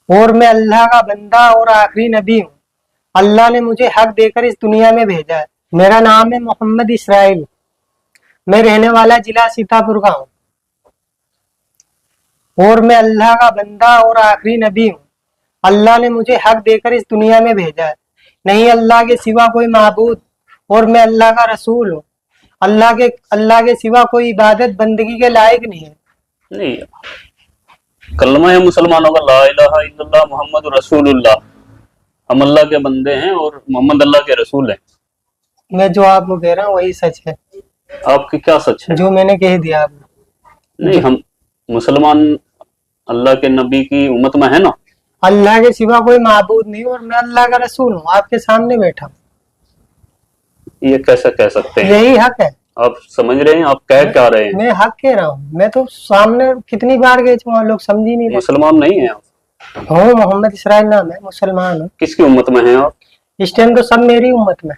اور मैं अल्लाह का बंदा और आखिरी नबी हूँ। अल्लाह ने मुझे हक देकर इस दुनिया में भेजा है। मेरा नाम है मोहम्मद इसराइल। मैं रहने वाला जिला सीतापुर का हूँ। और मैं अल्लाह का बंदा और आखिरी नबी हूँ। अल्लाह ने मुझे हक देकर इस दुनिया में भेजा है। नहीं अल्लाह के सिवा कोई माबूद, और मैं अल्लाह का रसूल हूँ। अल्लाह के सिवा कोई इबादत बंदगी के लायक नहीं है। नहीं, कलमा है मुसलमानों का, ला इलाहा इल्लल्लाह मोहम्मद रसूलुल्लाह। हम अल्लाह के बंदे हैं और मोहम्मद अल्लाह के रसूल हैं। मैं जो आपको कह रहा हूँ वही सच है। आपकी क्या सच है? जो मैंने कह दिया आपको। नहीं, हम मुसलमान अल्लाह के नबी की उम्मत में है ना। अल्लाह के सिवा कोई माबूद नहीं और मैं अल्लाह का रसूल हूँ, आपके सामने बैठा हूँ। ये कैसे कह सकते हैं? यही हक है। आप समझ रहे हैं आप कह क्या रहे हैं? मैं हक कह रहा हूँ। मैं तो सामने कितनी बार गए थे, लोग समझ ही नहीं रहे। मुसलमान नहीं है आप? हूँ, मोहम्मद इसराइल नाम है, मुसलमान हूँ। किसकी उम्मत में हैं आप? इस टाइम तो सब मेरी उम्मत में।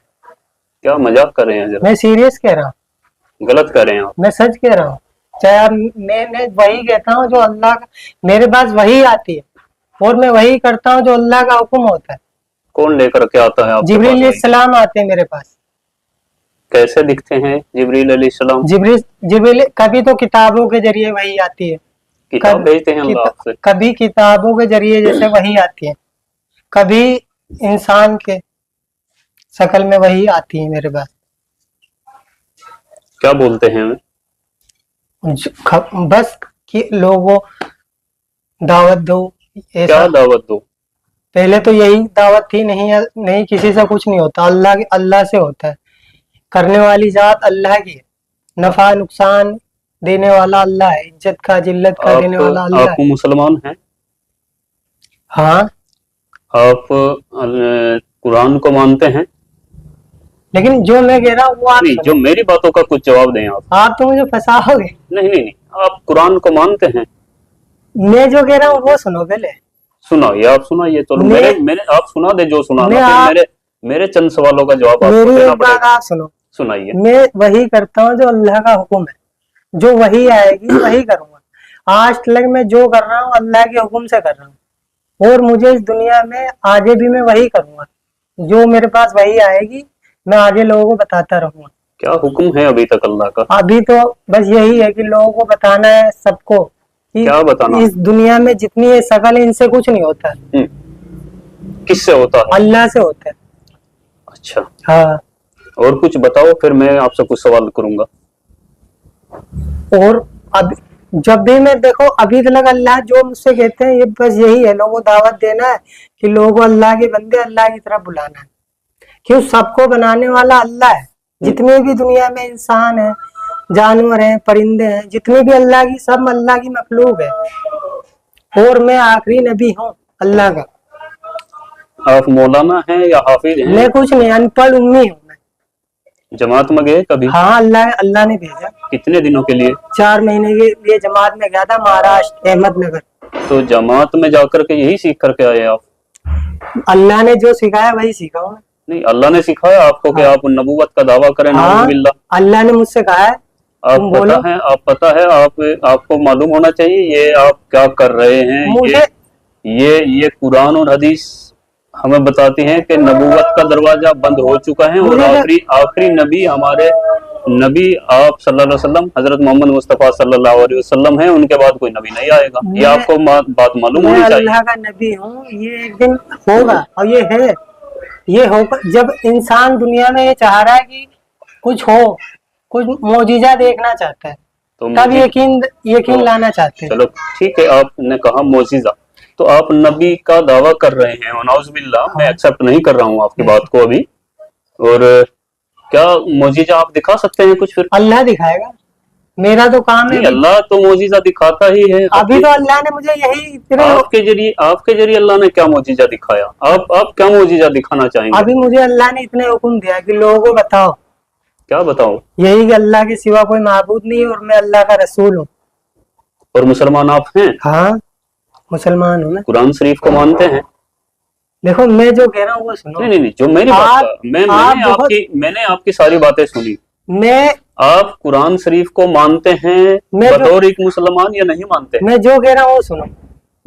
क्या मजाक कर रहे हैं? जरा मैं सीरियस कह रहा हूँ। गलत कर रहे हैं आप। मैं सच कह रहा हूँ। चाहे आप, मैं वही कहता हूँ जो अल्लाह का, मेरे पास वही आती है और मैं वही करता हूँ जो अल्लाह का हुक्म होता है। कौन लेकर के आता है आपके पास? जिब्रील अलैहिस्सलाम आते हैं मेरे पास। कैसे दिखते हैं जिब्रील अलैहिस्सलाम? जिब्रील कभी तो किताबों के जरिए वही आती है। किताब भेजते हैं अल्लाह आपसे? कभी किताबों के जरिए जैसे वही आती है, कभी इंसान के शक्ल में वही आती है मेरे पास। क्या बोलते हैं हमें? बस कि लोगों दावत दो। क्या दावत दो? पहले तो यही दावत थी, नहीं किसी से कुछ नहीं होता, अल्लाह से होता है। करने वाली जात अल्लाह की है, नफा नुकसान देने वाला अल्लाह है, इज्जत का जिल्लत का देने वाला अल्लाह है। आप मुसलमान हैं? हाँ। आप कुरान को मानते हैं? लेकिन जो मैं कह रहा हूँ वो आप नहीं, जो मेरी बातों का कुछ जवाब दें आप। आप तो मुझे फंसाओगे। नहीं, आप कुरान को मानते हैं? मैं जो कह रहा हूँ वो सुनो पहले। सुनाइए, आप सुनाइए। तो मेरे आप सुना दे जो सुनाना। मेरे चंद सवालों का जवाब आपको देना पड़ेगा। आप सुनो, सुनाइए। मैं वही करता हूँ जो अल्लाह का हुक्म है, जो वही आएगी वही करूंगा। आज तक मैं जो कर रहा हूँ अल्लाह के हुक्म से कर रहा हूँ और मुझे इस दुनिया में आगे भी मैं वही करूंगा। जो मेरे पास वही आएगी मैं आगे लोगों को बताता रहूंगा। क्या हुक्म है अभी तक अल्लाह का? अभी तो बस यही है कि लोगों को बताना है सबको। क्या बताना? इस दुनिया में जितनी ये शकल है इनसे कुछ नहीं होता। किससे होता है? अल्लाह से होता है। अच्छा, हाँ। और कुछ बताओ, फिर मैं आपसे कुछ सवाल करूंगा। और अब जब भी मैं देखो अभी तक अल्लाह जो मुझसे कहते हैं ये बस यही है, लोगों को दावत देना है कि लोगों को अल्लाह के बंदे अल्लाह की तरफ बुलाना है। क्यों? सबको बनाने वाला अल्लाह है। जितने भी दुनिया में इंसान है, जानवर हैं, परिंदे हैं, जितने भी अल्लाह की, सब अल्लाह की मखलूक है। और मैं आखिरी नबी हूँ अल्लाह का। आप मौलाना हैं या हाफिज हैं? मैं कुछ नहीं, अनपढ़ उम्मी हूँ। जमात में गए कभी? हाँ, अल्लाह ने भेजा। कितने दिनों के लिए? 4 महीने के लिए जमात में गया था, महाराष्ट्र अहमदनगर। तो जमात में जाकर के यही सीख करके आए आप? अल्लाह ने जो सिखाया वही सीखा हूँ। नहीं, अल्लाह ने सिखाया आपको कि आप नबूवत का दावा करें? नाउज़ुबिल्लाह। अल्लाह ने मुझसे कहा है। आप पता है आपको मालूम होना चाहिए ये आप क्या कर रहे हैं। मुझे ये कुरान और हदीस हमें बताती हैं कि नबूवत का दरवाजा बंद हो चुका है और आखिरी नबी हमारे नबी आप सल्लल्लाहु अलैहि वसल्लम हजरत मोहम्मद मुस्तफा सल्लल्लाहु अलैहि वसल्लम हैं। उनके बाद कोई नबी नहीं आएगा। ये आपको बात मालूम होनी चाहिए। अल्लाह का नबी हूँ, ये एक दिन होगा और ये है, ये होगा। जब इंसान दुनिया में ये चाह रहा है कि कुछ हो, कुछ मौजिजा देखना चाहता है, तो तब यकीन लाना चाहते हैं। चलो ठीक है, आपने कहा मौजिजा, तो आप नबी का दावा कर रहे हैं। नाउज़ुबिल्लाह, मैं एक्सेप्ट नहीं कर रहा हूँ आपकी बात को अभी। और क्या मौजिजा आप दिखा सकते हैं कुछ? फिर अल्लाह दिखाएगा, मेरा तो काम है। अल्लाह तो मौजिजा दिखाता ही है। अभी तो अल्लाह ने मुझे यही आपके जरिए अल्लाह ने क्या मौजिजा दिखाया? आप क्या मौजिजा दिखाना चाहेंगे? अभी मुझे अल्लाह ने इतने हुक्म दिया कि लोगों को बताओ। क्या बताओ? यही कि अल्लाह के सिवा कोई माबूद नहीं और मैं अल्लाह का रसूल हूँ। और मुसलमान आप हैं? हाँ, मुसलमान हूँ मैं। कुरान शरीफ को मानते हैं? देखो मैं जो कह रहा हूँ वो सुनो। नहीं, जो मेरी बात मैंने आपकी सारी बातें सुनी। आप कुरान शरीफ को मानते हैं बतौर एक मुसलमान या नहीं मानते? मैं जो कह रहा हूँ वो सुनो।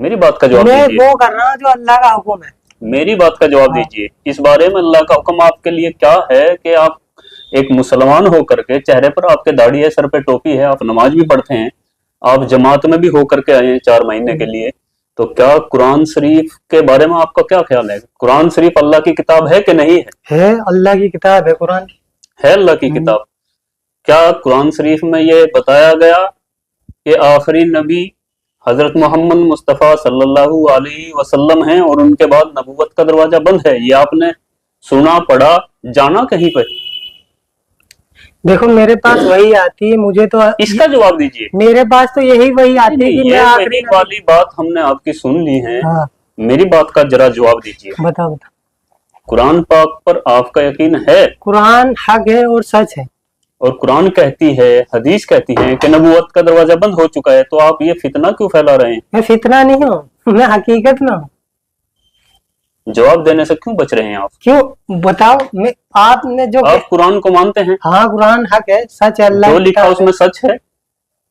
मेरी बात का जवाब मैं दीजिए, वो कर रहा हूँ जो अल्लाह का हुक्म है। मेरी बात का जवाब हाँ। दीजिए। इस बारे में अल्लाह का हुक्म आपके लिए क्या है कि आप एक मुसलमान होकर के, चेहरे पर आपके दाढ़ी है, सर पे टोपी है, आप नमाज भी पढ़ते हैं, आप जमात में भी होकर के आए हैं 4 महीने के लिए, तो क्या कुरान शरीफ के बारे में आपका क्या ख्याल है? कुरान शरीफ अल्लाह की किताब है कि नहीं है अल्लाह की किताब है कुरान। है अल्लाह की किताब। क्या कुरान शरीफ में ये बताया गया कि आखिरी नबी हजरत मोहम्मद मुस्तफ़ा सल्लल्लाहु अलैहि वसल्लम हैं और उनके बाद नबूवत का दरवाजा बंद है? ये आपने सुना, पढ़ा, जाना कहीं पर? देखो मेरे पास वही आती है, मुझे तो इसका जवाब दीजिए। मेरे पास तो यही वही आती है नहीं, कि ये मैं वही आखिरी वाली बात हमने आपकी सुन ली है। हाँ मेरी बात का जरा जवाब दीजिए। बताओ बताओ। कुरान पाक पर आपका यकीन है? कुरान हक है और सच है। और कुरान कहती है, हदीस कहती है कि नबूवत का दरवाजा बंद हो चुका है, तो आप ये फितना क्यों फैला रहे हैं? मैं फितना नहीं हूँ, मैं हकीकत में हूँ। जवाब देने से क्यों बच रहे हैं आप? क्यों बताओ। मैं आपने जो आप कुरान को मानते हैं? हाँ कुरान हक है, सच है, अल्लाह जो की लिखा किताब उसमें सच है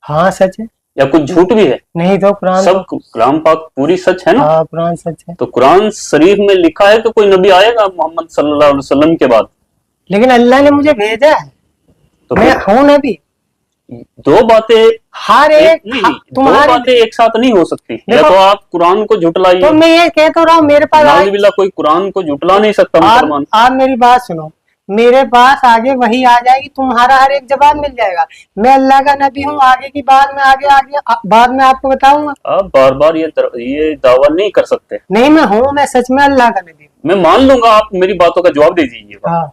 हाँ सच है। या कुछ झूठ भी है? नहीं तो कुरान सब कुरान पाक पूरी सच है ना? हाँ कुरान सच है। तो कुरान शरीफ में लिखा है कि कोई नबी आएगा मोहम्मद सल्लल्लाहु अलैहि वसल्लम के बाद? लेकिन अल्लाह ने मुझे भेजा है, तो मैं फिर हूँ नबी। दो बातें हर एक नहीं, दो तुम्हारे बातें एक साथ नहीं हो सकती। या देखो, तो आप कुरान को झुटलाइए, तो मैं ये कह तो रहा हूँ, मेरे पास नाउजुबिल्लाह, कोई कुरान को झुटला नहीं सकता मुसलमान। आप मेरी बात सुनो, मेरे पास आगे वही आ जाएगी, तुम्हारा हर एक जवाब मिल जाएगा। मैं अल्लाह का नबी हूँ, आगे की बात में आगे बाद में आपको बताऊंगा। आप बार बार ये दावा नहीं कर सकते। नहीं मैं हूँ, मैं सच में अल्लाह का नबी हूँ। मैं मान लूंगा, आप मेरी बातों का जवाब दे दीजिएगा। हाँ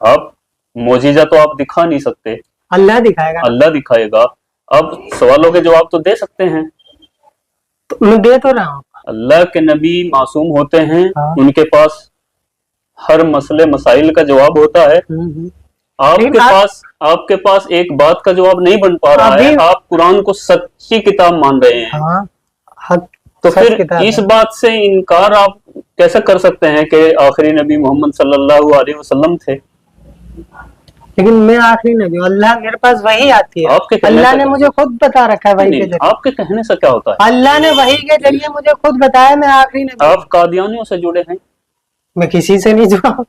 आप मोजीजा तो आप दिखा नहीं सकते, अल्लाह दिखाएगा। अल्लाह दिखाएगा। अब सवालों के जवाब तो दे सकते हैं। तो मैं दे तो रहा हूँ। अल्लाह के नबी मासूम होते हैं, हाँ। उनके पास हर मसले मसाइल का जवाब होता है। आपके पास एक बात का जवाब नहीं बन पा रहा है। आप कुरान को सच्ची किताब मान रहे हैं। हाँ, हक तो सच फिर किताब इस है। बात से इनकार आप कैसे कर सकते हैं कि आखिरी नबी मोहम्मद सल्लल्लाहु अलैहि वसल्लम थे? लेकिन मैं आखिरी नबी हूँ, अल्लाह मेरे पास वही आती है। आपके कहने अल्लाह से ने मुझे खुद बता रखा है वही के नहीं, जरिए। आपके कहने से क्या होता है? अल्लाह ने वही के जरिए मुझे खुद बताया मैं आखिरी नबी हूँ। आप कादियानियों से जुड़े हैं? मैं किसी से नहीं जुड़ा हूँ।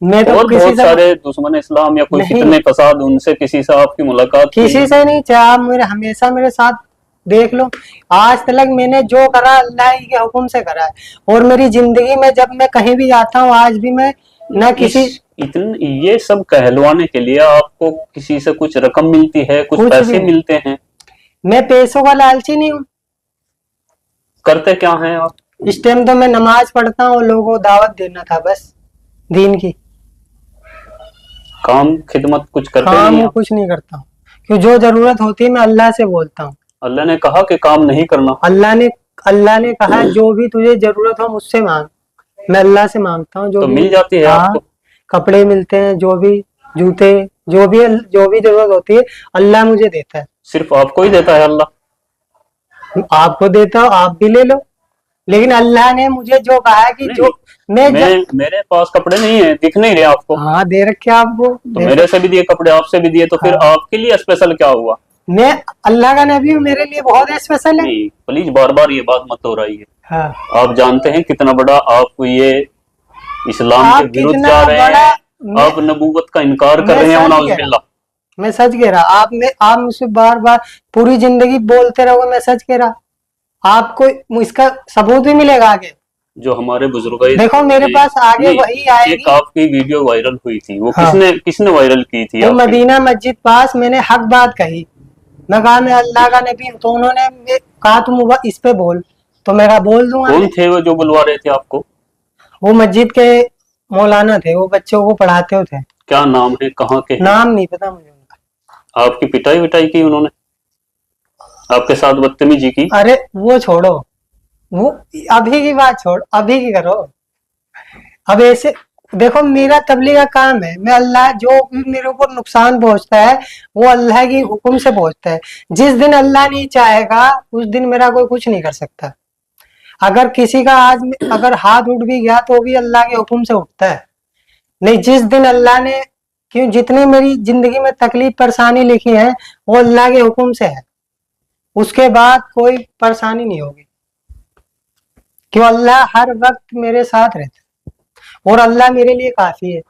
मैं तो और किसी बहुत से सारे दुश्मन इस्लाम या कोई नहीं। फितने फसाद, उनसे किसी से आपकी मुलाकात किसी हुई? से नहीं चाहे, आप मेरे हमेशा मेरे साथ देख लो। आज तक मैंने जो करा अल्लाह ही के हुक्म से करा है। और मेरी जिंदगी में जब मैं कहीं भी जाता हूँ, आज भी मैं न किसी ये सब कहलवाने के लिए आपको किसी से कुछ रकम मिलती है, कुछ पैसे मिलते हैं? मैं पैसों का लालची नहीं हूँ। करते क्या हैं आप? इस टाइम तो मैं नमाज पढ़ता हूँ, लोगों को दावत देना था बस दीन की। काम खिदमत कुछ करते काम नहीं? कुछ नहीं करता हूँ, क्यों जो जरूरत होती है मैं अल्लाह से बोलता हूँ। अल्लाह ने कहा कि काम नहीं करना। अल्लाह ने कहा जो भी तुझे जरूरत हो मुझसे मांग। मैं अल्लाह से मांगता हूँ, जो तो भी मिल जाती है आपको? कपड़े मिलते हैं, जो भी जूते, जो भी जरूरत होती है अल्लाह मुझे देता है। सिर्फ आपको ही देता है अल्लाह? आपको देता हूँ, आप भी ले लो। लेकिन अल्लाह ने मुझे जो कहा है कि जो मेरे पास कपड़े नहीं है, दिख नहीं रहे आपको? हाँ दे रखे आपको। तो मेरे से भी दिए कपड़े, आपसे भी दिए, तो फिर आपके लिए स्पेशल क्या हुआ? मैं अल्लाह का नबी हूँ, मेरे लिए बहुत स्पेशल है। नहीं, प्लीज बार बार ये बात मत हो रही है। हाँ। आप जानते हैं कितना बड़ा आप ये इस्लाम के विरुद्ध जा रहे हैं, आप नबूवत का इनकार कर रहे हैं। नाउजुबिल्लाह। मैं सच कह रहा। आप मुझसे बार बार पूरी जिंदगी बोलते रहोगे, मैं सच कह रहा। आपको इसका सबूत भी मिलेगा आगे। जो हमारे बुजुर्ग, देखो मेरे पास आगे वही आएगी। एक आपकी वीडियो वायरल हुई थी, वो हाँ। किसने वायरल की थी? वो मदीना मस्जिद पास मैंने हक बात कही। मैं कहा मैं अल्लाह का नबी हूँ, तो उन्होंने कहा तुम इस पे बोल, तो मैं कहा बोल दूंगा। कौन थे वो जो बुलवा रहे थे आपको? वो मस्जिद के मौलाना थे, वो बच्चों को पढ़ाते थे। क्या नाम है, कहाँ के? नाम नहीं पता मुझे उनका। आपकी पिटाई विटाई की उन्होंने? आपके साथ बदतमीजी की? अरे वो छोड़ो, वो अभी की बात छोड़, अभी की करो। अब ऐसे देखो, मेरा तबलीग का काम है। मैं अल्लाह जो भी मेरे ऊपर नुकसान पहुंचता है वो अल्लाह की हुक्म से पहुंचता है। जिस दिन अल्लाह नहीं चाहेगा उस दिन मेरा कोई कुछ नहीं कर सकता। अगर किसी का आज अगर हाथ उठ भी गया तो भी अल्लाह के हुक्म से उठता है। नहीं, जिस दिन अल्लाह ने, क्यों जितनी मेरी जिंदगी में तकलीफ परेशानी लिखी है वो अल्लाह के हुक्म से है। उसके बाद कोई परेशानी नहीं होगी। क्यों अल्लाह हर वक्त मेरे साथ रहता है और अल्लाह मेरे लिए काफी है।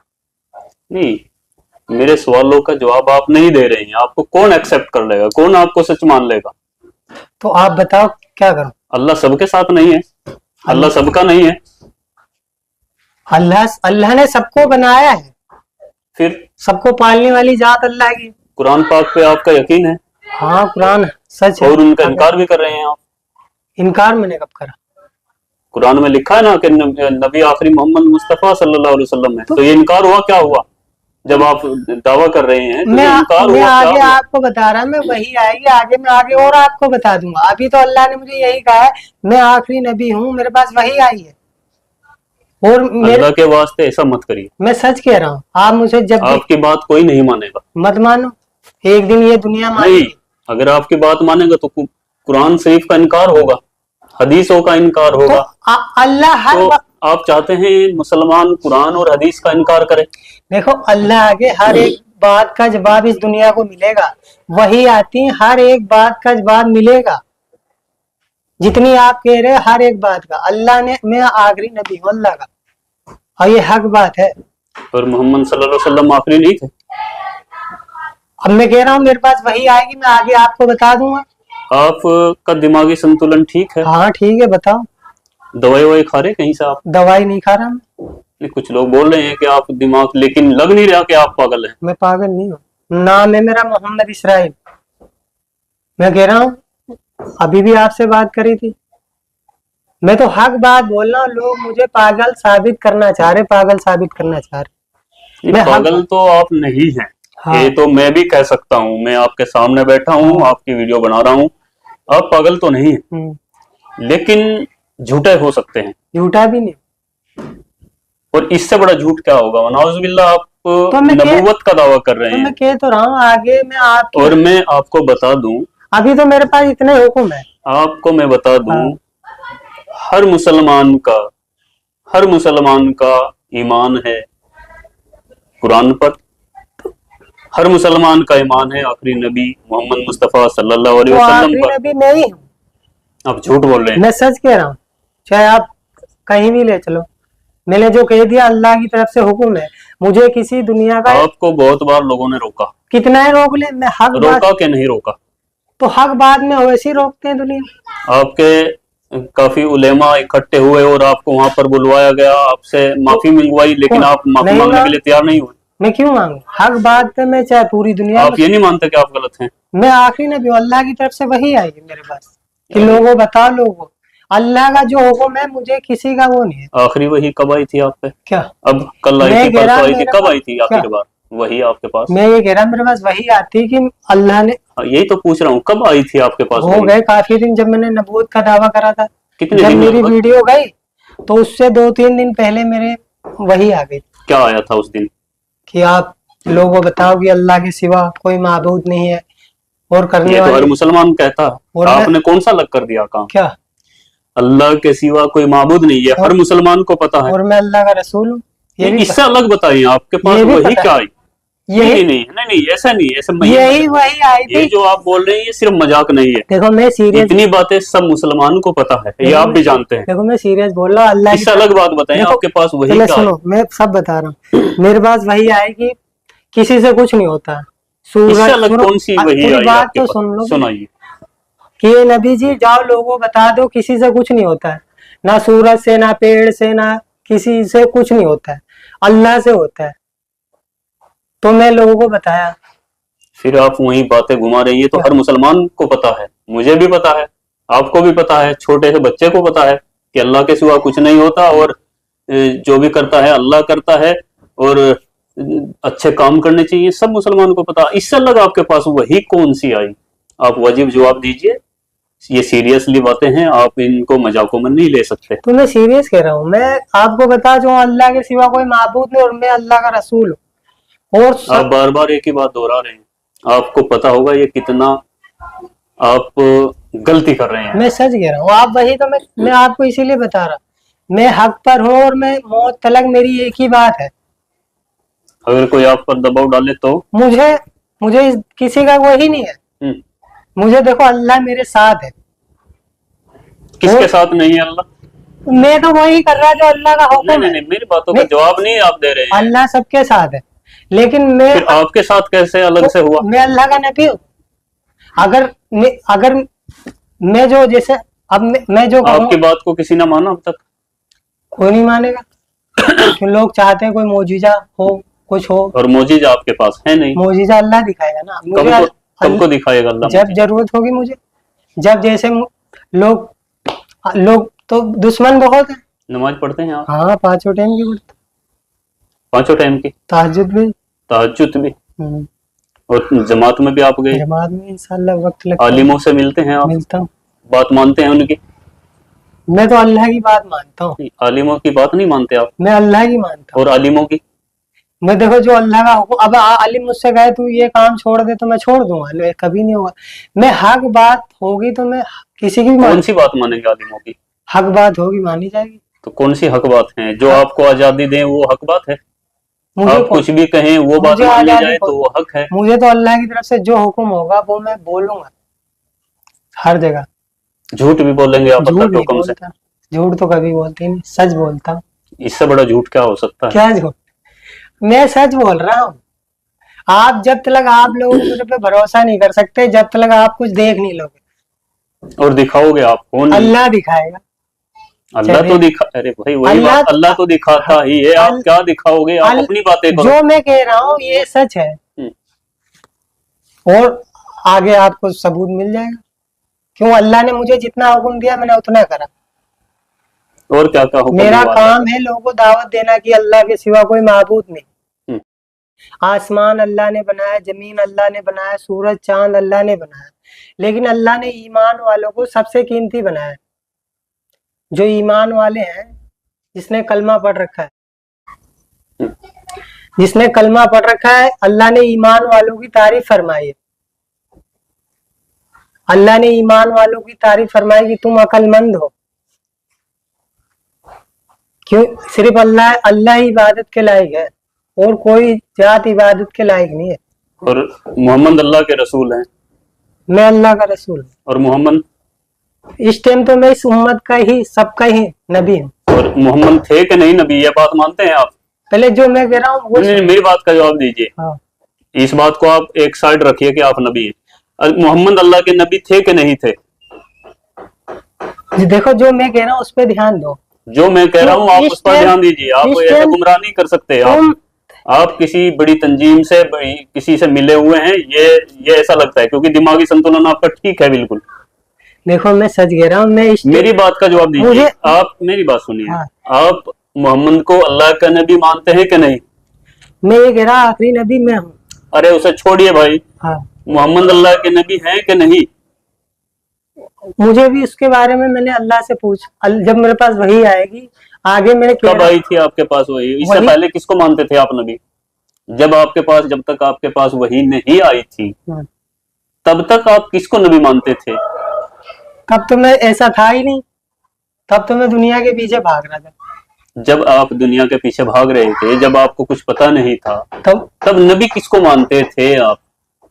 नहीं, मेरे सवालों का जवाब आप नहीं दे रहे हैं। आपको कौन एक्सेप्ट कर लेगा, कौन आपको सच मान लेगा? तो आप बताओ क्या करूं? अल्लाह सबके साथ नहीं है, अल्लाह सबका नहीं है। अल्लाह ने सबको बनाया है, फिर सबको पालने वाली जात अल्लाह की। कुरान पाक पे आपका यकीन है हाँ, कुरान सच है। और उनका इनकार भी कर रहे हैं आप। इनकार मैंने कब करा? कुरान में लिखा है ना कि नबी आखिरी मोहम्मद मुस्तफा सल्लल्लाहु अलैहि वसल्लम है। तो ये इनकार हुआ क्या हुआ जब आप दावा कर रहे हैं? तो मैं इनकार मैं हुआ आगे क्या हुआ? आपको बता रहा, मैं वही आएगी आगे, मैं आगे और आपको बता दूंगा। अभी तो अल्लाह ने मुझे यही कहा है, मैं आखिरी नबी हूँ, मेरे पास वही आई है। और अल्लाह के वास्ते ऐसा मत करिए। मैं सच कह रहा हूँ, आप मुझे जब भी आपकी बात कोई नहीं मानेगा। मत मानो, एक दिन ये दुनिया नहीं, मानेगी। अगर आपकी बात मानेगा तो कुरान शरीफ का इनकार होगा, हदीसों का इनकार तो होगा। अल्लाह हर तो वक्त, आप चाहते हैं मुसलमान कुरान और हदीस का इनकार करें? देखो अल्लाह आगे हर एक बात का जवाब इस दुनिया को मिलेगा। वही आती है, हर एक बात का जवाब मिलेगा। जितनी आप कह रहे हैं हर एक बात का, अल्लाह ने, मैं आखिरी नबी हूँ अल्लाह का, और ये हक बात है। और मोहम्मद सल्लल्लाहु अलैहि वसल्लम आखिरी नहीं थे? अब मैं कह रहा हूँ मेरे पास वही आएगी, मैं आगे आपको बता दूंगा। आपका दिमागी संतुलन ठीक है? हाँ ठीक है, बताओ। दवाई ववाई खा रहे कहीं से आप? दवाई नहीं खा रहा मैं। नहीं, कुछ लोग बोल रहे हैं कि आप दिमाग, लेकिन लग नहीं रहा कि आप पागल हैं। मैं पागल नहीं हूँ, नाम है मेरा मोहम्मद इसराइल। मैं कह रहा हूँ, अभी भी आपसे बात करी थी, मैं तो हक बात बोल रहा हूँ। लोग मुझे पागल साबित करना चाह रहे, पागल साबित करना चाह रहे। मैं पागल तो आप नहीं हैं। हाँ। ये तो मैं भी कह सकता हूँ, मैं आपके सामने बैठा हूँ, आपकी वीडियो बना रहा हूँ। आप पागल तो नहीं है, लेकिन झूठे हो सकते हैं। झूठा भी नहीं। और इससे बड़ा झूठ क्या होगा? नाउजुबिल्लाह, आप तो नबूवत का दावा कर रहे तो हैं। मैं कह तो रहा हूँ, आगे मैं आपको, और मैं आपको बता दूं, अभी तो मेरे पास इतने हुक्म है। आपको मैं बता दूं, हाँ। हर मुसलमान का ईमान है कुरान पर। हर मुसलमान का ईमान है आखिरी नबी मोहम्मद मुस्तफा सल्लल्लाहु अलैहि तो वसल्लम आखिरी पर। नबी मैं ही हूँ। आप झूठ बोल रहे हैं। मैं सच कह रहा हूँ, चाहे आप कहीं भी ले चलो। मैंने जो कह दिया अल्लाह की तरफ से हुक्म है, मुझे किसी दुनिया का। आपको बहुत बार लोगों ने रोका। कितना है रोक ले, मैं हक रोका बात, कि नहीं रोका? तो हक बात में वैसे ही रोकते हैं दुनिया। आपके काफी उलेमा इकट्ठे हुए और आपको वहां पर बुलवाया गया, आपसे माफी मंगवाई, लेकिन आप माफी नहीं मांगने ना। के लिए तैयार नहीं हुए। मैं क्यों मांगू? हक बात पे मैं चाहे पूरी दुनिया आप ये नहीं मानते कि आप गलत हैं? मैं आखिरी नबी हूँ, अल्लाह की तरफ से वही आएगी मेरे पास कि लोगों बताओ, लोगों अल्लाह का जो हुक्म है, मुझे किसी का वो नहीं है। आखिरी वही कब आई थी आप पे? क्या? अब कल आई मैं थी, कह रहा परसों आई थी, मेरे कब पास आई थी आखिरी बार वही आपके पास? मैं ये कह रहा मेरे पास वही आती कि अल्लाह ने, यही तो पूछ रहा हूँ, कब आई थी आपके पास? हो गए काफी दिन जब मैंने नबूवत का दावा करा था। कितने जब दिन मेरी लगभग? वीडियो गई तो उससे 2-3 दिन पहले मेरे वही आ गई क्या आया था उस दिन? कि आप लोगों बताओ कि अल्लाह के सिवा कोई माबूद नहीं है और करने ये तो हर वाले। मुसलमान कहता है। और आपने कौन सा अलग कर दिया काम? क्या? अल्लाह के सिवा कोई माबूद नहीं है, हर मुसलमान को पता है। और मैं अल्लाह का रसूल हूँ, ये भी इससे अलग बताइए, आपके पास ये भी वही पता क्या है। आई? यही नहीं, ऐसा नहीं, ऐसा यही वही आई ये थी। जो आप बोल रहे हैं ये सिर्फ मजाक नहीं है। देखो मैं सीरियस, इतनी बातें सब मुसलमानों को पता है, ये आप भी जानते हैं। देखो मैं सीरियस बोल रहा हूँ, अल्लाह इससे अलग बात बताएं, आपके पास वही पहले क्या सुनो, मैं सब बता रहा हूँ। मेरे पास वही आई कि किसी से कुछ नहीं होता। इससे सूरज, अलग कौन सी वही पूरी आई बात आपके तो पास? सुन लो सुनाइए। कि ये नबी जी जाओ लोगों बता दो किसी से कुछ नहीं होता है, ना सूरज से, ना पेड़ से, ना किसी से कुछ नहीं होता है, अल्लाह से होता है। तो मैं लोगों को बताया। फिर आप वही बातें घुमा रही है। तो हर मुसलमान को पता है, मुझे भी पता है, आपको भी पता है, छोटे से बच्चे को पता है कि अल्लाह के सिवा कुछ नहीं होता और जो भी करता है अल्लाह करता है और अच्छे काम करने चाहिए, सब मुसलमान को पता। इससे अलग आपके पास वही कौन सी आई? आप वाजिब जवाब दीजिए। ये सीरियसली बातें हैं, आप इनको मजाकों में नहीं ले सकते। तो मैं सीरियस कह रहा हूँ, मैं आपको बता जो अल्लाह के सिवा कोई माबूद नहीं और मैं अल्लाह का रसूल हूँ। और आप बार बार एक ही बात दोहरा रहे हैं, आपको पता होगा ये कितना आप गलती कर रहे हैं। मैं सच कह रहा हूँ, आप वही तो मैं आपको इसीलिए बता रहा, मैं हक पर हूँ और मैं मौत तलक मेरी एक ही बात है। अगर कोई आप पर दबाव डाले तो? मुझे किसी का वही नहीं है। मुझे देखो अल्लाह मेरे साथ है। किसके साथ नहीं है अल्लाह? मैं तो वही कर रहा जो अल्लाह का नहीं हुक्म नहीं है। नहीं, मेरी बातों का जवाब नहीं आप दे रहे हैं। अल्लाह सबके साथ है, लेकिन फिर आपके साथ कैसे अलग से हुआ? मैं अल्लाह का नबी हूँ। अगर मैं जो जैसे अब मैं जो कहूँ, आपकी बात को किसी ने माना अब तक? कोई नहीं मानेगा। तो लोग चाहते हैं कोई मोजीजा हो, कुछ हो। और मोजीजा आपके पास है नहीं। मोजीजा अल्लाह दिखाएगा ना मुझे। कब को दिखाएगा अल्लाह? जब जरूरत होगी मुझे, जब जैसे लोग तो दुश्मन बहुत है। नमाज पढ़ते हैं आप? हाँ, 5 टाइम की पढ़ते, 5 टाइम की, तहज्जुद भी। तहज्जुद भी, और जमात में भी आप गए? जमात में इंशाल्लाह वक्त लगता है। आलिमों से मिलते हैं आप? मिलता हूँ। बात मानते हैं उनकी? मैं तो अल्लाह की बात मानता हूँ। आलिमों की बात नहीं मानते आप? मैं अल्लाह की मानता हूँ। और आलिमों की? मैं देखो जो अल्लाह का हुक्म, अब आलिम मुझसे कहे तू ये काम छोड़ दे तो मैं छोड़ दूंगा, कभी नहीं होगा। मैं हक बात होगी तो मैं किसी की भी कौन सी बात मानेंगे आलिमों की? हक बात होगी मानी जाएगी। तो कौन सी हक बात है? जो आपको आजादी दें वो हक बात है? आप कुछ भी कहें वो बात मान ली जाए तो वो हक है? मुझे तो अल्लाह की तरफ से जो हुक्म होगा वो मैं बोलूंगा हर जगह। झूठ भी बोलेंगे आप अल्लाह के हुक्म से? झूठ तो कभी बोलते नहीं, सच बोलता हूँ। इससे बड़ा झूठ क्या हो सकता है? क्या झूठ? मैं सच बोल रहा हूँ। आप जब तक आप लोग मुझे पे भरोसा नहीं कर सकते, जब तक आप कुछ देख नहीं लोगे। और दिखाओगे आप? कौन? अल्लाह दिखाएगा। अल्लाह तो दिखा, अरे भाई वही बात, अल्लाह तो दिखाता ही है। आप क्या दिखाओगे? आप अपनी बातें करो। जो मैं कह रहा हूँ ये सच है, और आगे आपको सबूत मिल जाएगा। क्यों? अल्लाह ने मुझे जितना हुक्म दिया मैंने उतना करा। और क्या क्या हुक्म? मेरा काम है लोगों को दावत देना कि अल्लाह के सिवा कोई माबूद नहीं। आसमान अल्लाह ने बनाया, जमीन अल्लाह ने बनाया, सूरज चांद अल्लाह ने बनाया, लेकिन अल्लाह ने ईमान वालों को सबसे कीमती बनाया। जो ईमान वाले हैं, जिसने कलमा पढ़ रखा है, जिसने कलमा पढ़ रखा है, अल्लाह ने ईमान वालों की तारीफ फरमाई है। अल्लाह ने ईमान वालों की तारीफ फरमाई कि तुम अक्लमंद हो। क्यों? सिर्फ अल्लाह ही इबादत के लायक है, और कोई जात इबादत के लायक नहीं है। और मोहम्मद अल्लाह के रसूल हैं? मैं अल्लाह का रसूल हूँ। और मोहम्मद? इस टाइम तो मैं इस उम्मत का ही, सबका ही नबी हूँ। और मोहम्मद थे कि नहीं नबी, ये बात मानते हैं आप? पहले जो मैं कह रहा हूँ वो नहीं, मेरी बात का जवाब दीजिए। हाँ। इस बात को आप एक साइड रखिए कि आप नबी हैं। मोहम्मद अल्लाह के नबी थे कि नहीं थे? देखो जो मैं कह रहा हूँ उस पर ध्यान दो। जो मैं कह रहा हूँ आप उस पर ध्यान दीजिए। आप ऐसे गुमराह नहीं कर सकते। आप किसी बड़ी तंजीम से, किसी से मिले हुए हैं, ये ऐसा लगता है, क्योंकि दिमागी संतुलन आपका ठीक है बिल्कुल। देखो मैं सच कह रहा हूँ। मैं मेरी बात का जवाब दीजिए। आप मेरी बात सुनिए। हाँ। आप मोहम्मद को अल्लाह का नबी मानते हैं कि नहीं? मैं ये कह रहा आखिरी नबी मैं हूँ। अरे उसे छोड़िए भाई। हाँ। मोहम्मद अल्लाह के नबी हैं कि नहीं? मुझे भी उसके बारे में मैंने अल्लाह से पूछ, जब मेरे पास वही आएगी आगे मैंने। कब आई थी आपके पास वही? इससे पहले किसको मानते थे आप नबी? जब तक आपके पास वही नहीं आई थी तब तक आप किसको नबी मानते थे? तब तो मैं ऐसा था ही नहीं, तब तो मैं दुनिया के पीछे भाग रहा था। जब आप दुनिया के पीछे भाग रहे थे, जब आपको कुछ पता नहीं था, तब नबी किसको मानते थे आप?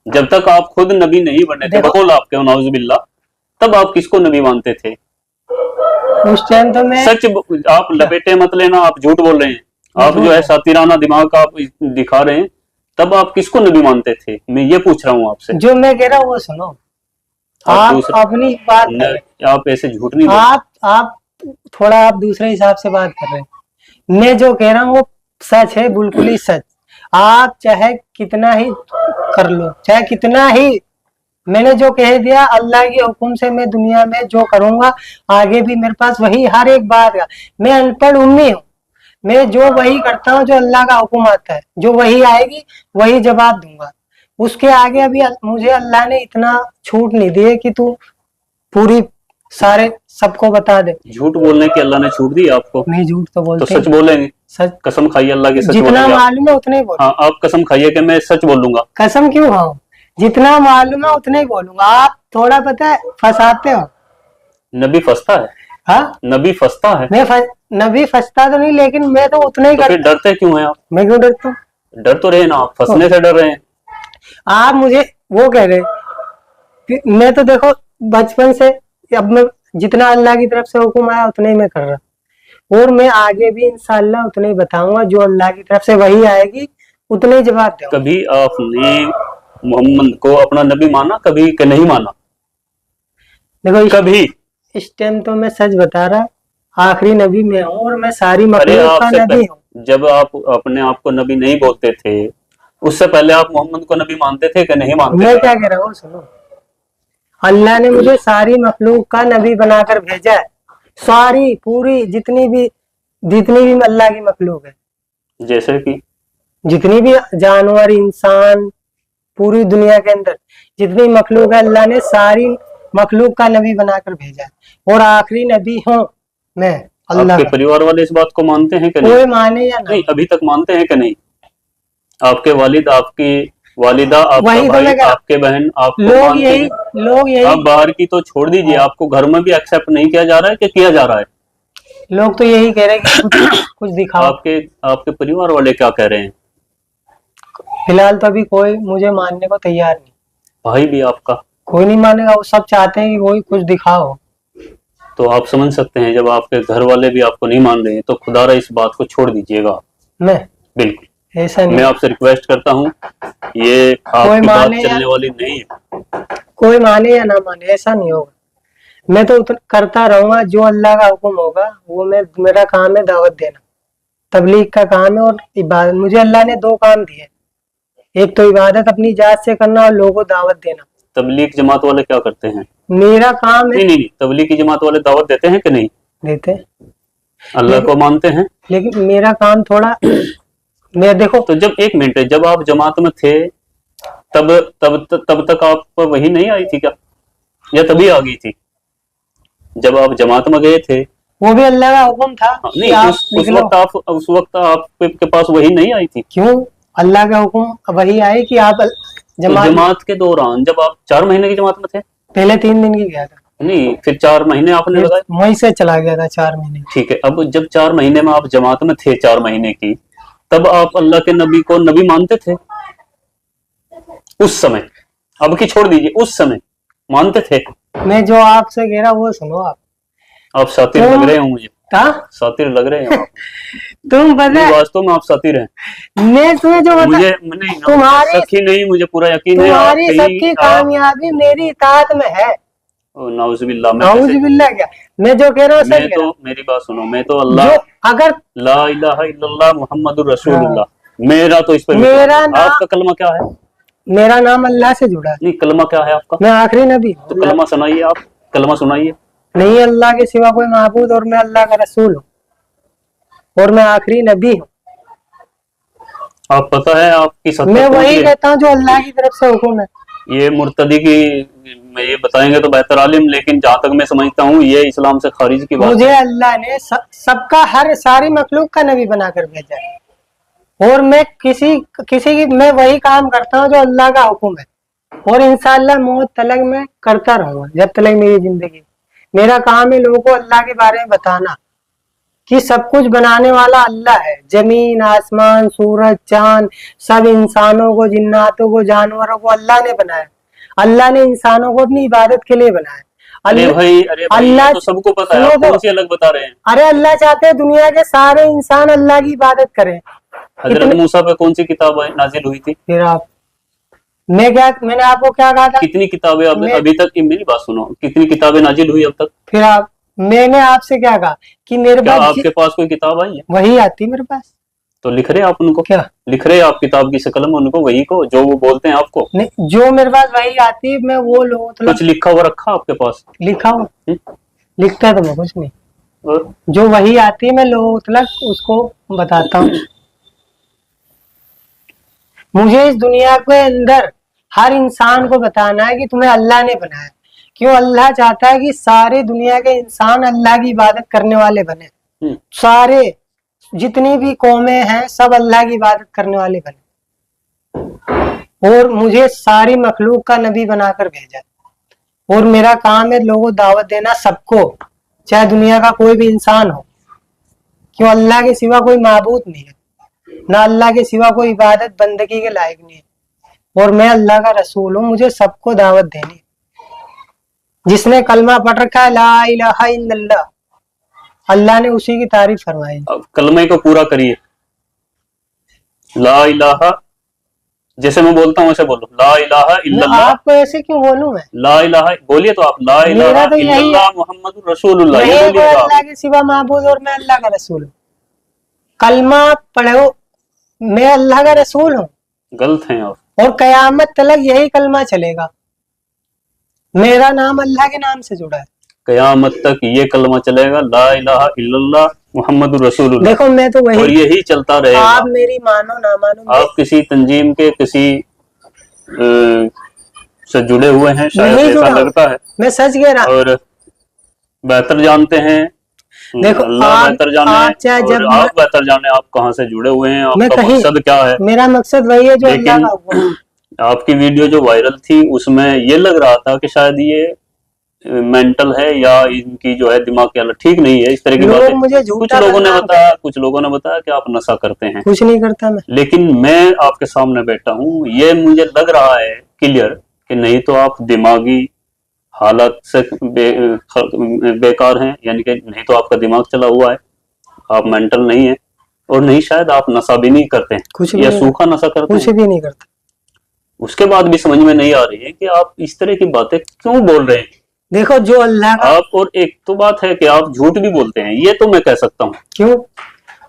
जब तक आप खुद नबी नहीं बने थे, बकौल आपके नाउजुबिल्लाह, तब आप किसको नबी मानते थे? उस टाइम तो मैं सच आप लपेटे मत लेना, आप झूठ बोल रहे हैं। आप जो है सातिराना दिमाग आप दिखा रहे हैं। तब आप किसको नबी मानते थे? मैं ये पूछ रहा हूँ आपसे। जो मैं कह रहा हूँ वो सुनो। आप अपनी बात आप ऐसे झूठ नहीं आप थोड़ा आप दूसरे हिसाब से बात कर रहे हैं। मैं जो कह रहा हूँ वो सच है, बिल्कुल ही सच। आप चाहे कितना ही कर लो, चाहे कितना ही, मैंने जो कह दिया अल्लाह के हुक्म से मैं दुनिया में जो करूंगा आगे भी मेरे पास वही हर एक बात का। मैं अनपढ़ उम्मी हूँ, मैं जो वही करता हूँ जो अल्लाह का हुक्म आता है, जो वही आएगी वही जवाब दूंगा। उसके आगे अभी मुझे अल्लाह ने इतना छूट नहीं दी है कि तू पूरी सारे सबको बता दे। झूठ बोलने की अल्लाह ने छूट दी आपको? नहीं, झूठ तो बोलते। तो सच बोलेंगे? सच। कसम खाइए अल्लाह की, सच जितना मालूम है उतना ही बोलूंगा। हाँ, आप कसम खाइए कि मैं सच बोलूंगा। कसम क्यों खाऊं? जितना मालूम है उतना ही बोलूंगा। आप थोड़ा पता है फंसाते हो। नबी फंसता है? हाँ, नबी फंसता है? नबी फंसता तो नहीं, लेकिन मैं तो उतना ही फिर डरते क्यों हैं आप? मैं क्यों डरता हूँ? डर तो रहे ना, आप फंसने से डर रहे हैं। आप मुझे वो कह रहे, मैं तो देखो बचपन से, अब मैं जितना अल्लाह की तरफ से हुक्म आया उतना ही मैं कर रहा। اور میں آگے بھی इंशाल्लाह उतने ही बताऊंगा, जो अल्लाह की तरफ से वही आएगी उतने ही जवाब दूंगा। कभी आपने मोहम्मद को अपना नबी माना, कभी कि नहीं माना? देखो कभी? इस टाइम तो मैं सच बता रहा, आखिरी नबी मैं हूँ और मैं सारी अरे मखलूक का आपसे नबी हूँ। जब आप अपने आप को नबी नहीं बोलते थे, उससे पहले आप मोहम्मद को नबी मानते थे कि नहीं मानते मैं थे? क्या कह रहा हूँ सुनो, अल्लाह ने मुझे सारी मखलूक का नबी बनाकर भेजा है, सारी पूरी जितनी भी अल्लाह की मखलूक है, जैसे कि जितनी भी जानवर इंसान पूरी दुनिया के अंदर जितनी मखलूक है, अल्लाह ने सारी मखलूक का नबी बनाकर भेजा है और आखिरी नबी हूँ मैं अल्लाह आपके का। परिवार वाले इस बात को मानते हैं कि नहीं? कोई माने या ना नहीं, अभी तक मानते हैं कि नहीं? आपके वालिद, आपकी वालिदा, आपका वही तो भाई, मैं कह रहा हूँ। आपके बहन आपको लोग मानते यही हैं? आप बाहर की तो छोड़ दीजिए, आपको घर में भी एक्सेप्ट नहीं किया जा रहा है कि किया जा रहा है? लोग तो यही कह रहे हैं कि कुछ दिखाओ। आपके परिवार वाले क्या कह रहे हैं? फिलहाल तो अभी कोई मुझे मानने को तैयार नहीं, भाई भी आपका? कोई नहीं मानेगा, वो सब चाहते हैं कि कोई कुछ दिखाओ। तो आप समझ सकते हैं, जब आपके घर वाले भी आपको नहीं मान रहे हैं तो खुदारा इस बात को छोड़ दीजिएगा। मैं बिल्कुल, ऐसा नहीं, मैं आपसे रिक्वेस्ट करता हूँ, ये आपकी बात माने या- चलने वाली नहीं है। कोई माने या ना माने ऐसा नहीं होगा, मैं तो करता रहूंगा जो अल्लाह का हुक्म होगा वो मेरा काम है दावत देना, तबलीग का काम है और इबादत। मुझे अल्लाह ने दो काम दिए, एक तो इबादत अपनी जात से करना और लोगों को दावत देना। तबलीग जमात वाले क्या करते हैं? मेरा काम है, नहीं, तबलीग की जमात वाले दावत देते हैं कि नहीं? देते हैं, अल्लाह को मानते हैं? लेकिन मेरा काम थोड़ा मैं देखो तो जब एक मिनट, जब आप जमात में थे तब तक आप पर वही नहीं आई थी क्या, या तभी आ गई थी? जब आप जमात में गए थे वो भी अल्लाह का हुक्म था कि नहीं, आप उस निकलो। वक्त आपके पास वही नहीं आई थी? क्यों? अल्लाह का हुक्म वही आए कि आप तो जमात के दौरान जब आप 4 महीने की जमात में थे? पहले 3 दिन की गया था, नहीं, फिर 4 महीने आपने फिर लगाए? वहीं से चला गया था 4 महीने। ठीक है, अब जब 4 महीने में आप जमात में थे 4 महीने की, तब आप अल्लाह के नबी को नबी मानते थे? उस समय, अब की छोड़ दीजिए, उस समय मानते थे? मैं जो आपसे कह रहा वो सुनो। आप सातिर लग रहे हो मुझे, सातिर लग रहे हैं आप। तुम पता वास्तव में आप सातिर हैं। मैं तुम्हें जो बता, मुझे नहीं, तुम्हारी सखी नहीं, मुझे पूरा यकीन है तुम्हारी सबकी कामयाबी मेरी इताअत में है। नाउजुबिल्लाह, नाउजुबिल्लाह क्या, मैं जो कह रहा हूँ सच कह रहा हूँ। मेरी बात सुनो, मैं तो अल्लाह अगर ला इलाहा इल्लल्लाह मुहम्मदुर रसूलुल्लाह, मेरा तो इस पर मेरा आपका कलमा क्या है? मेरा नाम अल्लाह से जुड़ा है। नहीं, कलमा क्या है आपका? मैं आखिरी नबी। तो कलमा सुनाइए, आप कलमा सुनाइए। नहीं अल्लाह के सिवा कोई माबूद और मैं अल्लाह का रसूल हूँ और मैं आखिरी नबी हूँ। आप पता है आपकी मैं वही कहता हूँ जो अल्लाह की तरफ से हुक्म है। ये मुर्तदी की मैं ये बताएंगे तो बेहतर आलिम, लेकिन जहां तक मैं समझता हूँ ये इस्लाम से खारिज की बात है। मुझे अल्लाह ने सबका सारी मखलूक का नबी बनाकर भेजा है और मैं किसी की मैं वही काम करता हूँ जो अल्लाह का हुक्म है और इंशाअल्लाह मौत तलक मैं करता रहूंगा जब तक मेरी जिंदगी। मेरा काम है लोगों को अल्लाह के बारे में बताना कि सब कुछ बनाने वाला अल्लाह है। जमीन, आसमान, सूरज, चांद, सब इंसानों को, जिन्नातों को, जानवरों को अल्लाह ने बनाया। अल्लाह ने इंसानों को अपनी इबादत के लिए बनाया। अरे भाई अल्लाह तो सबको पता है, आप कौन सी अलग बता रहे हैं? अरे अल्लाह चाहते हैं दुनिया के सारे इंसान अल्लाह की इबादत करें। हजरत मूसा पे कौन सी किताब नाजिल हुई थी? फिर आप मैंने आपको क्या कहा था? कितनी किताबें अभी तक, मेरी बात सुनो, कितनी किताबें नाजिल हुई अब तक? फिर मैंने आपसे क्या कहा कि मेरे पास आपके पास कोई किताब आई है? वही आती मेरे पास। तो लिख रहे आप उनको? क्या लिख रहे आप किताब की शक्ल में उनको, वही को जो वो बोलते हैं आपको? नहीं, जो मेरे पास वही आती है, मैं वो लोगों कुछ लिखा हुआ रखा आपके पास? लिखा हुआ लिखता तो मैं कुछ नहीं, जो वही आती है मैं लोगों तक उसको बताता हूँ। मुझे इस दुनिया के अंदर हर इंसान को बताना है कि तुम्हें अल्लाह ने बनाया। क्यों? अल्लाह चाहता है कि सारी दुनिया के इंसान अल्लाह की इबादत करने वाले बने। सारे जितनी भी कौमें हैं सब अल्लाह की इबादत करने वाले बने और मुझे सारी मखलूक का नबी बनाकर भेजा और मेरा काम है लोगों दावत देना सबको, चाहे दुनिया का कोई भी इंसान हो। क्यों? अल्लाह के सिवा कोई माबूद नहीं है, ना अल्लाह के सिवा कोई इबादत बंदगी के लायक नहीं है और मैं अल्लाह का रसूल हूँ। मुझे सबको दावत देनी। जिसने कलमा पढ़ रखा है ला इलाहा इल्लल्लाह, अल्लाह ने उसी की तारीफ फरमाई। अब कलमे को पूरा करिए, ला इलाहा, जैसे मैं बोलता हूँ वैसे बोलो, ला इलाहा इल्लल्लाह। आपको ऐसे क्यों बोलूं मैं? ला इलाहा बोलिए तो आप, ला मेरा इलाहा तो यही इल्लल्लाह मुहम्मदुर रसूलुल्लाह, ये नहीं कोई बोलिएगा आप। अल्लाह के सिवा माबूद और मैं अल्लाह का रसूल हूँ। कलमा पढ़ो, मैं अल्लाह का रसूल हूँ, गलत हैं आप। और कयामत तक यही कलमा चलेगा। मेरा नाम अल्लाह के नाम से जुड़ा है। कयामत तक ये कलमा चलेगा, ला इलाहा इल्लल्लाह मुहम्मदुर रसूलुल्लाह, देखो मैं तो और वही, यही चलता रहेगा। आप मेरी मानो ना मानो, आप किसी तंजीम के किसी से जुड़े हुए हैं शायद, नहीं ऐसा जुड़ा हूं। लगता है, मैं सच कह रहा हूं। और बेहतर जानते हैं, देखो अल्लाह बेहतर जाने, आप चाहे और जब आप बेहतर जाने आप कहाँ से जुड़े हुए हैं, मैं आपका कहीं, मकसद क्या है। मेरा मकसद वही है जो अल्लाह लेकिन का हुक्म है। आपकी वीडियो जो वायरल थी उसमें ये लग रहा था कि शायद ये मेंटल है या इनकी जो है दिमाग की हालत ठीक नहीं है, इस तरह की लोग बातें मुझे कुछ झूठा लोगों ने बदनाम बताया, कुछ लोगों ने बताया कि आप नशा करते हैं। कुछ नहीं करता मैं। लेकिन मैं आपके सामने बैठा हूँ, ये मुझे लग रहा है क्लियर कि नहीं तो आप दिमागी हालत से बेकार हैं, यानी कि नहीं तो आपका दिमाग चला हुआ है, आप मेंटल नहीं है, और नहीं शायद आप नशा भी नहीं करते हैं, कुछ भी या नहीं, सूखा नशा करते कुछ हैं। भी नहीं करता। उसके बाद भी समझ में नहीं आ रही है कि आप इस तरह की बातें क्यों बोल रहे हैं। देखो जो अल्लाह का, आप, और एक तो बात है कि आप झूठ भी बोलते हैं, ये तो मैं कह सकता हूँ। क्यों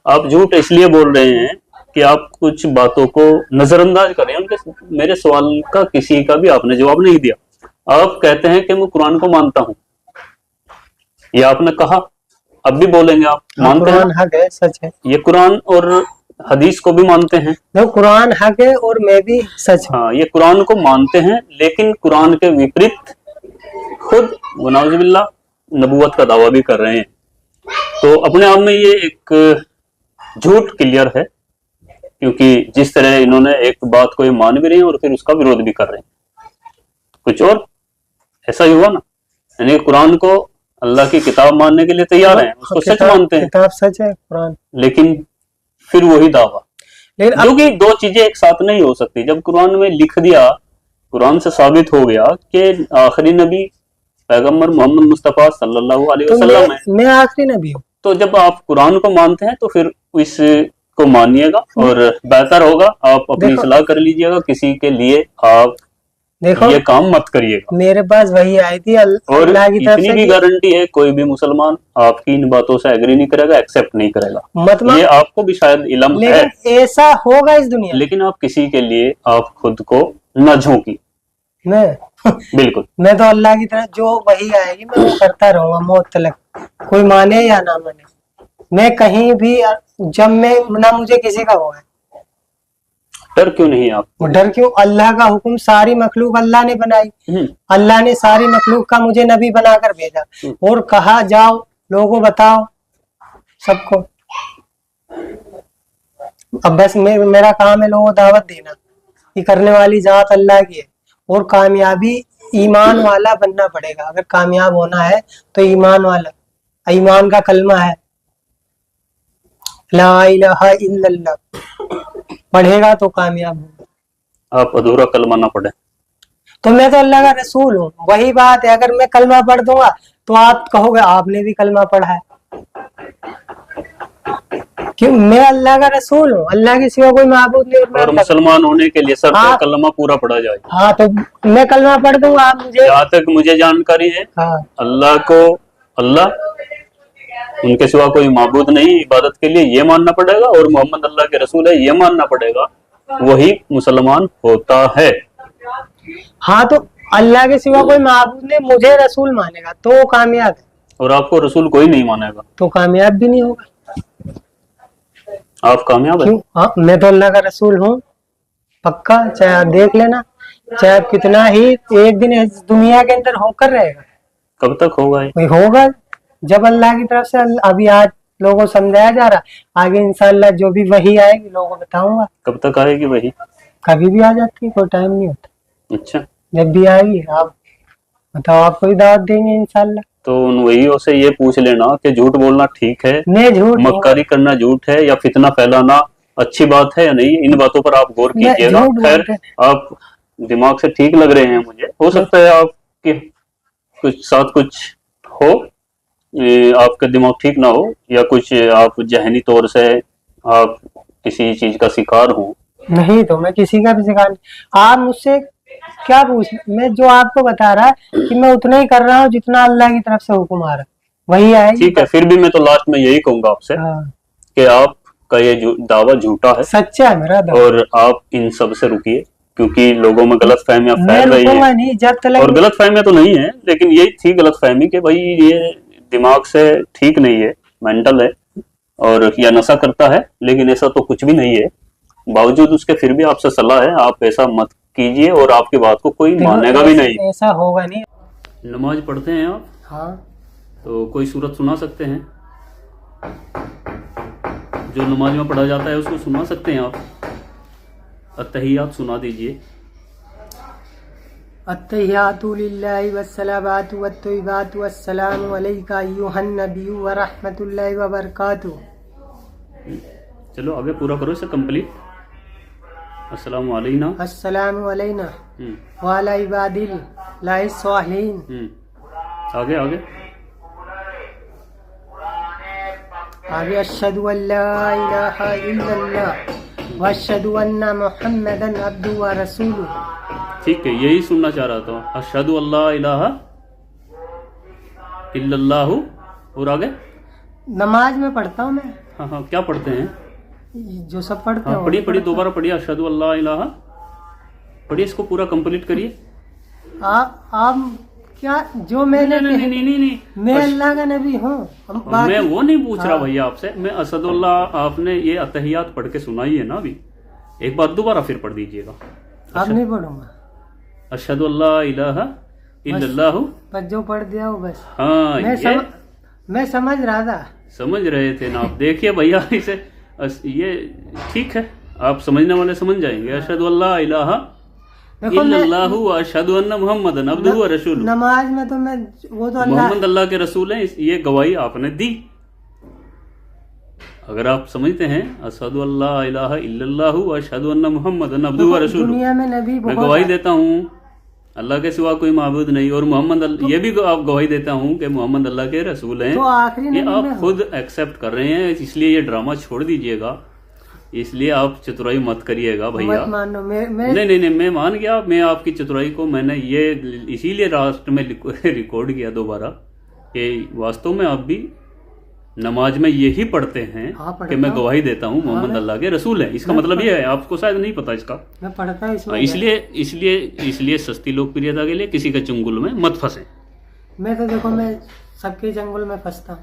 आप झूठ इसलिए बोल रहे हैं कि आप कुछ बातों को नजरअंदाज कर रहे हैं। उनके मेरे सवाल का किसी का भी आपने जवाब नहीं दिया। आप कहते हैं कि मैं कुरान को मानता हूँ, ये आपने कहा, अब भी बोलेंगे आप मानते हैं। कुरान हक है, सच है। ये कुरान और हदीस को भी मानते हैं। देखो कुरान हक है और मैं भी सच हूँ। हाँ, ये कुरान को मानते हैं, लेकिन कुरान के विपरीत खुद वनाउजुबिल्लाह नबूवत का दावा भी कर रहे हैं। तो अपने आप में ये एक झूठ क्लियर है, क्योंकि जिस तरह इन्होंने एक बात को ये मान भी रहे हैं और फिर उसका विरोध भी कर रहे हैं, कुछ और ऐसा ही हुआ ना। यानी कुरान को अल्लाह की किताब मानने के लिए तैयार हैं, उसको सच मानते हैं, किताब सच है कुरान, लेकिन फिर वही दावा। लेकिन क्योंकि दो चीजें एक साथ नहीं हो सकती। जब कुरान में लिख दिया, कुरान से साबित हो गया कि आखिरी नबी पैगंबर मोहम्मद मुस्तफा सल्लल्लाहु अलैहि तो वसल्लम है, मैं आखिरी नबी हूँ। तो जब आप कुरान को मानते हैं तो फिर इसको मानिएगा, और बेहतर होगा आप अपनी सलाह कर लीजिएगा, किसी के लिए आप देखो ये काम मत करिएगा। मेरे पास वही आई थी और अल्लाह की तरफ इतनी से भी कि गारंटी है, कोई भी मुसलमान आपकी इन बातों से एग्री नहीं करेगा, एक्सेप्ट नहीं करेगा। मत मान, ये आपको भी शायद इल्म है, लेकिन ऐसा होगा इस दुनिया में। लेकिन आप किसी के लिए आप खुद को न झोंकी। मैं बिल्कुल, मैं तो अल्लाह की तरफ जो वही आएगी मैं वो करता रहूंगा मौत तक, कोई माने या ना माने। मैं कहीं भी, जब मैं ना मुझे किसी का वो है डर क्यों नहीं आप? डर क्यों? अल्लाह का हुक्म, सारी मखलूक अल्लाह ने बनाई, अल्लाह ने सारी मखलूक का मुझे नबी बनाकर भेजा और कहा जाओ लोगों बताओ सबको। अब बस मेरा काम है लोगों को दावत देना, ये करने वाली जात अल्लाह की है, और कामयाबी ईमान वाला बनना पड़ेगा। अगर कामयाब होना है तो ईमान वाला, ईमान का कलमा है ला इलाहा इल्लल्लाह, पढ़ेगा तो कामयाब होगा। आप अधूरा कलमा ना पढ़े। तो मैं तो अल्लाह का रसूल हूँ, वही बात है। अगर मैं कलमा पढ़ दूंगा तो आप कहोगे आपने भी कलमा पढ़ा है, क्यों? मैं अल्लाह का रसूल हूँ, अल्लाह के सिवा कोई माबूद नहीं। और मुसलमान होने के लिए शर्त है कलमा पूरा पढ़ा जाए। हाँ, तो मैं कलमा पढ़ दूंगा, आप मुझे, जहाँ तक मुझे जानकारी है, हाँ, अल्लाह को अल्लाह, उनके सिवा कोई माबूद नहीं इबादत के लिए, ये मानना पड़ेगा, और मोहम्मद अल्लाह के रसूल है ये मानना पड़ेगा, वही मुसलमान होता है। हाँ, तो अल्लाह के सिवा कोई माबूद नहीं, मुझे रसूल मानेगा तो वो कामयाब है, और आपको रसूल कोई नहीं मानेगा तो कामयाब भी नहीं होगा। आप कामयाब है। क्यों? हाँ, मैं तो अल्लाह का रसूल हूँ पक्का, चाहे आप देख लेना, चाहे कितना ही एक दिन इस दुनिया के अंदर होकर रहेगा। कब तक होगा ये? कोई होगा जब अल्लाह की तरफ से, अभी आज लोगों को समझाया जा रहा, आगे इंशाअल्लाह जो भी वही आएगी लोगों को बताऊंगा। कब तक आएगी वही? कभी भी आ जाती है, कोई टाइम नहीं होता। अच्छा, जब भी आएगी आप बताओ, आपको ही दावत देंगे इंशाअल्लाह। तो उन वहीयों से ये पूछ लेना कि झूठ बोलना ठीक है, मैं झूठ, मक्कारी करना झूठ है, या फितना फैलाना अच्छी बात है या नहीं, इन बातों पर आप गौर कीजिएगा। खैर, आप दिमाग से ठीक लग रहे हैं मुझे, हो सकता है आपके कुछ साथ कुछ हो, आपका दिमाग ठीक ना हो या कुछ आप जहनी तौर से आप किसी चीज का शिकार हो? नहीं तो मैं किसी का भी शिकार नहीं। आप मुझसे क्या पूछ, मैं जो आपको बता रहा है कि मैं उतना ही कर रहा हूँ जितना अल्लाह की तरफ से हुक्म आ रहा है, वही आएगी। ठीक है, फिर भी मैं तो लास्ट में यही कहूंगा आपसे हाँ, कि आपका ये दावा झूठा है सच्चा है मेरा दावा। और आप इन सब से रुकिए, क्योंकि लोगों में गलत फहमियां मैं फैल रही रुकूंगा है। नहीं जब तक। और गलत फहमियां तो नहीं है, लेकिन यही थी गलत फहमी कि भाई ये दिमाग से ठीक नहीं है, मेंटल है और या नशा करता है, लेकिन ऐसा तो कुछ भी नहीं है। बावजूद उसके फिर भी आपसे सलाह है, आप ऐसा मत कीजिए और आपकी बात को कोई मानेगा भी नहीं। ऐसा होगा नहीं। नमाज पढ़ते हैं आप? हाँ, तो कोई सूरत सुना सकते हैं? जो नमाज में पढ़ा जाता है उसको सुना सकते हैं आप? अत्तहियात सुना दीजिए। अत्तहियातु लिल्लाहि वस्सलावातु वत्तय्यिबातु वस्सलामु अलैका अय्युहन नबिय्यु व रहमतुल्लाहि व बरकातुहू। चलो आगे पूरा करो इसे कंप्लीट। अस्सलामु अलैना अस्सलामु अलैना व अला इबादिल्लाहि स्वालिहीन। आगे आगे आगे अशहदु अल्ला इलाहा इल्लल्लाह व अशहदु अन्ना मुहम्मदन अब्दुहु व रसूलुहु। ठीक है, यही सुनना चाह रहा था। अशहदु अल्ला इलाहा इल्लल्लाहु। और आगे नमाज में पढ़ता हूँ मैं। हाँ हाँ, क्या पढ़ते हैं? जो सब पढ़ते हाँ हैं पढ़िए पढ़िए, दोबारा पढ़िए। अशहदु अल्ला इलाहा पढ़िए, इसको पूरा कंप्लीट करिए। आप क्या जो मैंने नहीं, मैं अल्लाह का नबी हूँ। मैं वो नहीं पूछ रहा भैया आपसे। मैं असदुल्लाह, आपने ये अतहियात पढ़ के सुनाई है ना अभी, एक बार दोबारा फिर पढ़ दीजिएगा। अब नहीं पढ़ूंगा। अशहदु अल्ला इलाहा इल्लल्लाहु। बस जो पढ़ दिया हो बस। हाँ, मैं समझ रहा था। समझ रहे थे ना आप? देखिए भैया, इसे ये ठीक है, आप समझने वाले समझ जाएंगे। अशहदु अल्ला इलाहा इल्लल्लाहु व अशहदु अन्ना मुहम्मदन अब्दुहु व रसूलुहु। नमाज में तो मैं वो तो मोहम्मद अल्लाह के रसूल हैं, ये गवाही आपने दी। अगर आप समझते हैं अशहदु अल्ला इलाहा इल्लल्लाहु व अशहदु अन्ना मुहम्मदन अब्दुहु व रसूलुहु, दुनिया में नबी मैं गवाही देता हूँ अल्लाह के सिवा कोई माबूद नहीं, और मोहम्मद ये भी आप गवाही देता हूँ कि मोहम्मद अल्लाह के रसूल हैं। तो आखिरी ये आप खुद एक्सेप्ट कर रहे हैं, इसलिए ये ड्रामा छोड़ दीजिएगा। इसलिए आप चतुराई मत करिएगा भैया। मत मानो। नहीं, मैं मान गया। मैं आपकी चतुराई को मैंने ये इसीलिए लास्ट में रिकॉर्ड किया दोबारा कि वास्तव में आप भी नमाज में यही पढ़ते हैं। हाँ, कि मैं गवाही देता हूँ मोहम्मद अल्लाह के रसूल हैं। इसका मतलब ये है, आपको शायद नहीं पता इसका। मैं पढ़ता हूँ इसलिए सस्ती लोकप्रियता के लिए किसी के चंगुल में मत फंसे। मैं तो देखो, मैं सबके चंगुल में फंसता हूँ।